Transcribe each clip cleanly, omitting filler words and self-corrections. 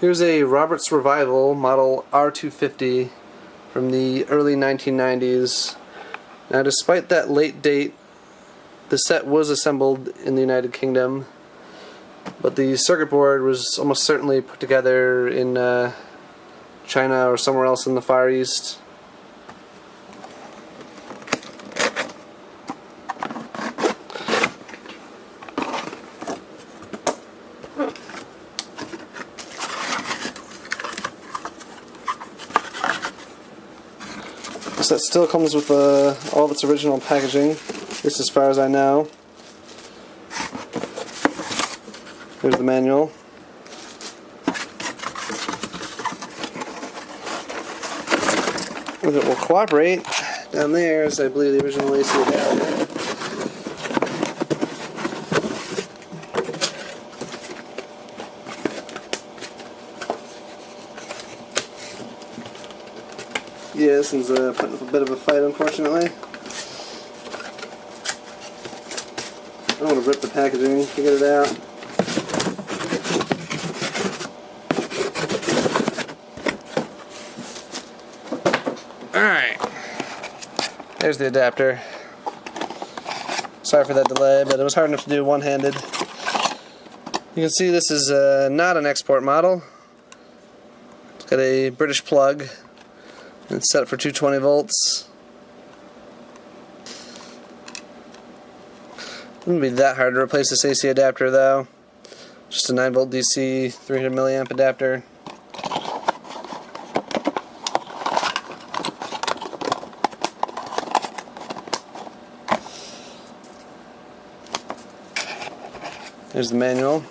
Here's a Roberts Revival model R250 from the early 1990s. Now, despite that late date, the set was assembled in the United Kingdom, but the circuit board was almost certainly put together in China or somewhere else in the Far East. So that still comes with all of its original packaging, at least as far as I know. Here's the manual. If it will cooperate, down there is, I believe, the original AC adapter. Yeah, this one's putting up a bit of a fight, unfortunately. I don't want to rip the packaging to get it out. Alright. There's the adapter. Sorry for that delay, but it was hard enough to do one-handed. You can see this is not an export model. It's got a British plug. It's set for 220 volts. Wouldn't be that hard to replace this AC adapter though. Just a 9 volt DC 300 milliamp adapter. There's the manual.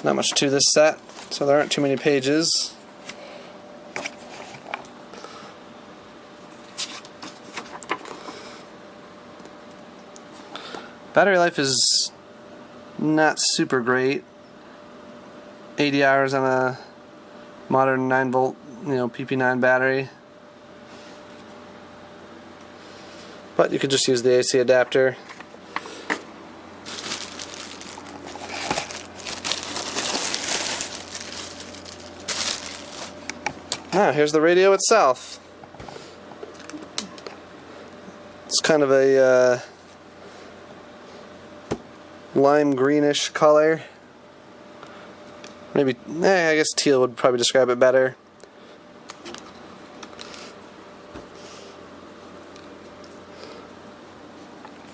Not much to this set, so there aren't too many pages. Battery life is not super great. 80 hours on a modern 9 volt, PP9 battery. But you could just use the AC adapter. Ah, here's the radio itself. It's kind of a lime greenish color. Maybe, I guess teal would probably describe it better.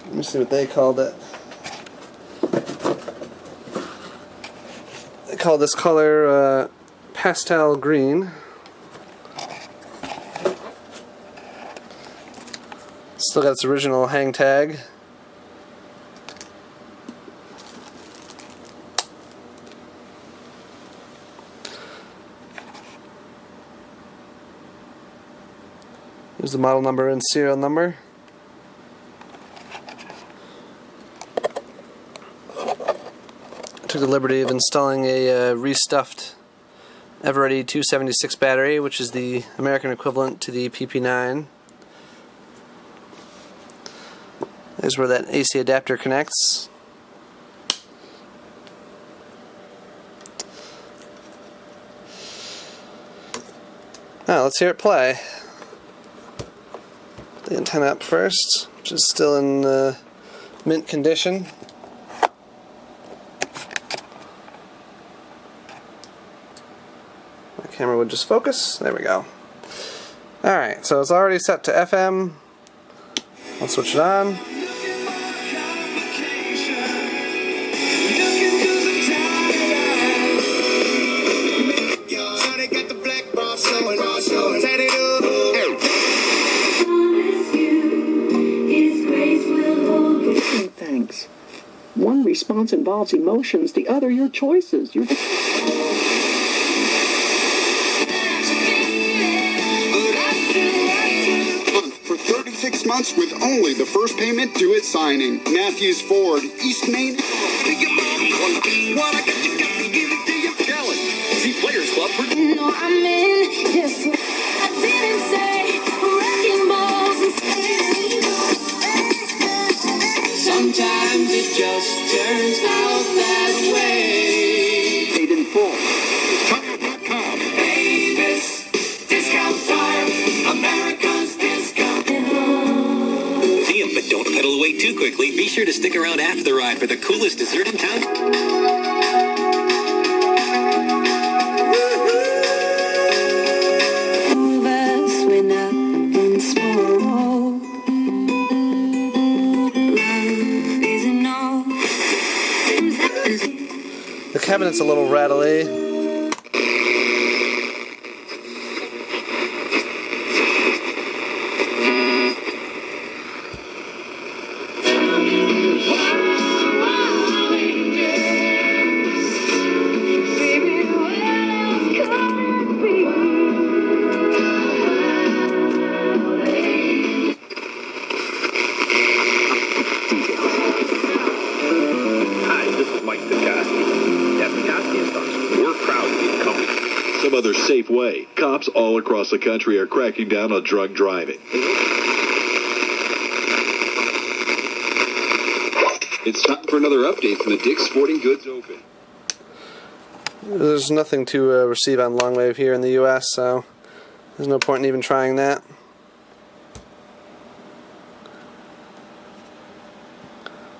Let me see what they called it. They call this color pastel green. Still got its original hang tag. Here's the model number and serial number. I took the liberty of installing a restuffed Eveready 276 battery, which is the American equivalent to the PP9. There's where that AC adapter connects. Now let's hear it play. The antenna up first, which is still in mint condition. My camera would just focus. There we go. Alright, so it's already set to FM. I'll switch it on. Thanks. One response involves emotions, the other your choices. For 36 months with only the first payment due at signing. Matthews Ford, East Main. See Players Club for... No, I'm in. Yes, I didn't say wrecking balls sometimes it just turns out that way. Paid in full. quickly, be sure to stick around after the ride for the coolest dessert in town. The cabinet's a little rattly. Some other safe way. Cops all across the country are cracking down on drunk driving. It's time for another update from the Dick's Sporting Goods Open. There's nothing to receive on long wave here in the US, so there's no point in even trying that.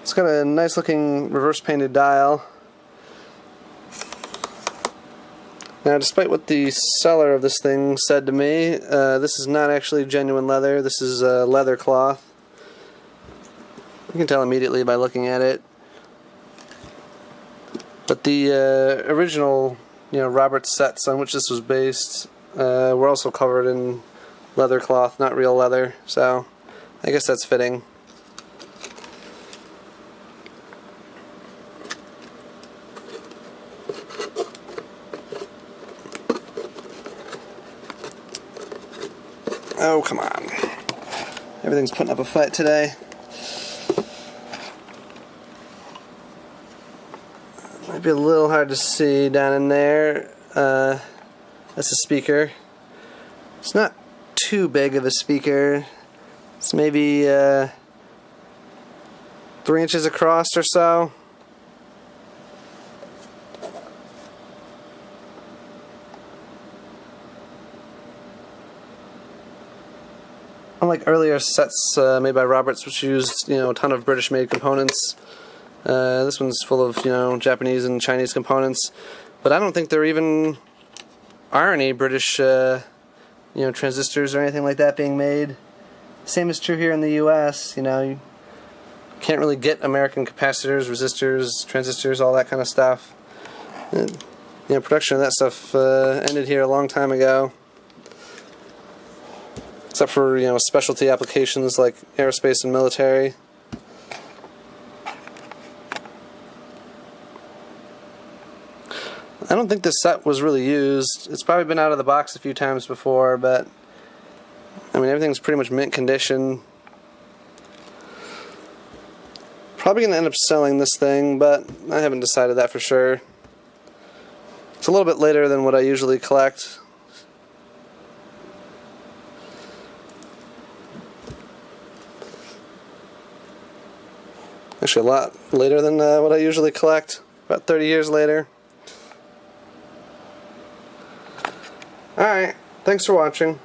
It's got a nice looking reverse painted dial. Now, despite what the seller of this thing said to me, this is not actually genuine leather. This is leather cloth. You can tell immediately by looking at it. But the original, Roberts sets on which this was based were also covered in leather cloth, not real leather. So, I guess that's fitting. Oh, come on. Everything's putting up a fight today. Might be a little hard to see down in there. That's a speaker. It's not too big of a speaker. It's maybe 3 inches across or so. Unlike earlier sets made by Roberts, which used a ton of British-made components, this one's full of Japanese and Chinese components. But I don't think there even are any British transistors or anything like that being made. Same is true here in the U.S. You can't really get American capacitors, resistors, transistors, all that kind of stuff. Production of that stuff ended here a long time ago. Except for specialty applications like aerospace and military. I don't think this set was really used. It's probably been out of the box a few times before, but I mean everything's pretty much mint condition. Probably going to end up selling this thing, but I haven't decided that for sure. It's a little bit later than what I usually collect. Actually, a lot later than what I usually collect. About 30 years later. Alright, thanks for watching.